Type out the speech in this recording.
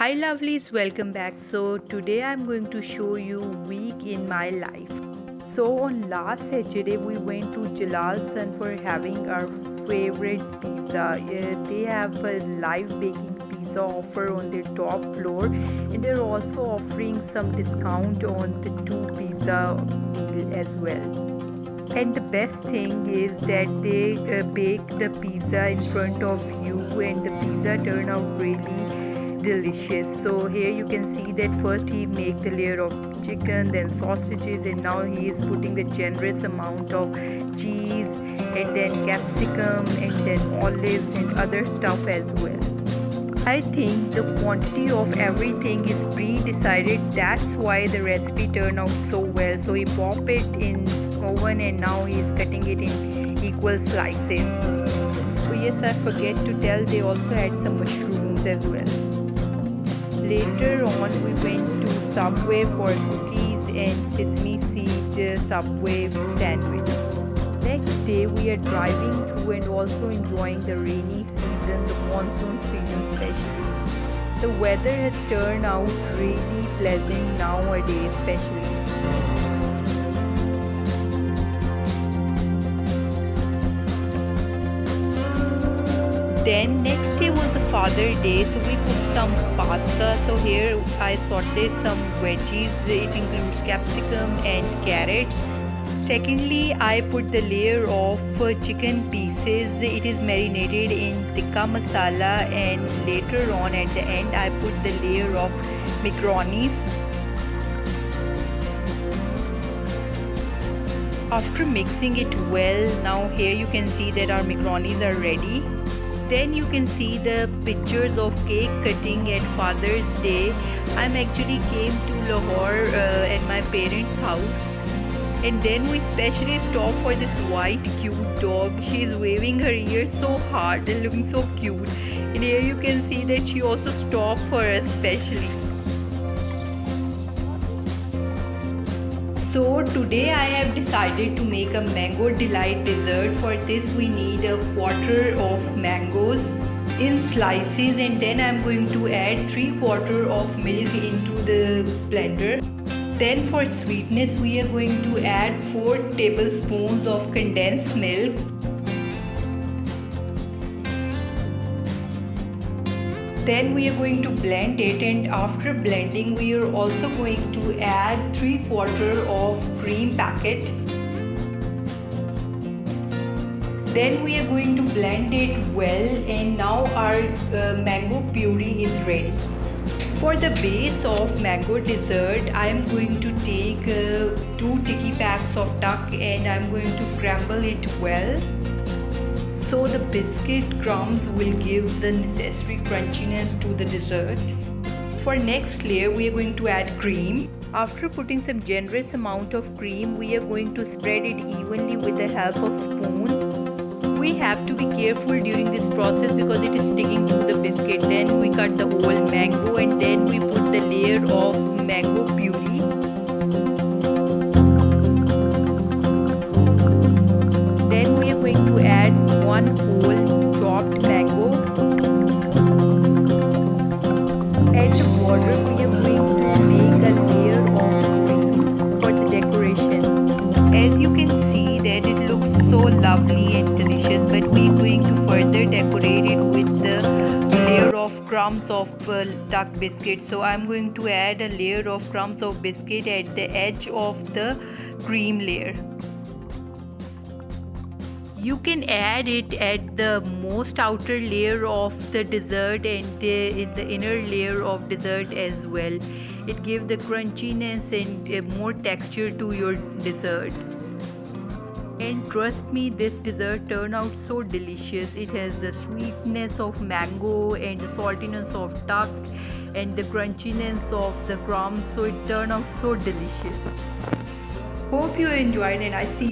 Hi lovelies, welcome back. So today I'm going to show you week in my life. So on last Saturday we went to Jalal Sun for having our favorite pizza. They have a live baking pizza offer on their top floor, and they're also offering some discount on the two pizza meal as well. And the best thing is that they bake the pizza in front of you, and the pizza turn out really delicious. So here you can see that first he make the layer of chicken, then sausages, and now he is putting the generous amount of cheese, and then capsicum, and then olives and other stuff as well. I think the quantity of everything is pre-decided. That's why the recipe turned out so well. So he popped it in oven, and now he is cutting it in equal slices. So yes, I forget to tell, they also had some mushrooms as well. Later on we went to Subway for cookies and sesame seed Subway sandwich. Next day we are driving through and also enjoying the rainy season, the monsoon season especially. The weather has turned out really pleasant nowadays especially. Then next day was a Father's Day, so we put some pasta. So here I sauteed some veggies. It includes capsicum and carrots. Secondly, I put the layer of chicken pieces. It is marinated in tikka masala, and later on at the end I put the layer of macaronis. After mixing it well, now here you can see that our macaronis are ready. Then you can see the pictures of cake cutting at Father's Day. I'm actually came to Lahore at my parents' house, and then we specially stopped for this white cute dog. She is waving her ears so hard and looking so cute. And here you can see that she also stopped for us specially. So today I have decided to make a mango delight dessert. For this we need a quarter of mangoes in slices, and then I'm going to add 3/4 of milk into the blender. Then for sweetness we are going to add 4 tablespoons of condensed milk. Then we are going to blend it, and after blending we are also going to add 3/4 of cream packet. Then we are going to blend it well, and now our mango puree is ready. For the base of mango dessert, I am going to take 2 sticky packs of tuck, and I am going to crumble it well, so the biscuit crumbs will give the necessary crunchiness to the dessert. For next layer we are going to add cream. After putting some generous amount of cream, we are going to spread it evenly with the help of spoon. We have to be careful during this process because it is sticking to the biscuit. Then we cut the whole mango, and then we put the layer of mango puree. Then we are going to add 1 whole chopped mango. At the border we are going to make a layer of cream for the decoration. As you can see that it looks so lovely and delicious, but we are going to further decorate it with the layer of crumbs of duck biscuit. So I am going to add a layer of crumbs of biscuit at the edge of the cream layer. You can add it at the most outer layer of the dessert and in the inner layer of dessert as well. It gives the crunchiness and more texture to your dessert. And trust me, this dessert turned out so delicious. It has the sweetness of mango and the saltiness of tuck and the crunchiness of the crumbs. So it turned out so delicious. Hope you enjoyed, and I see you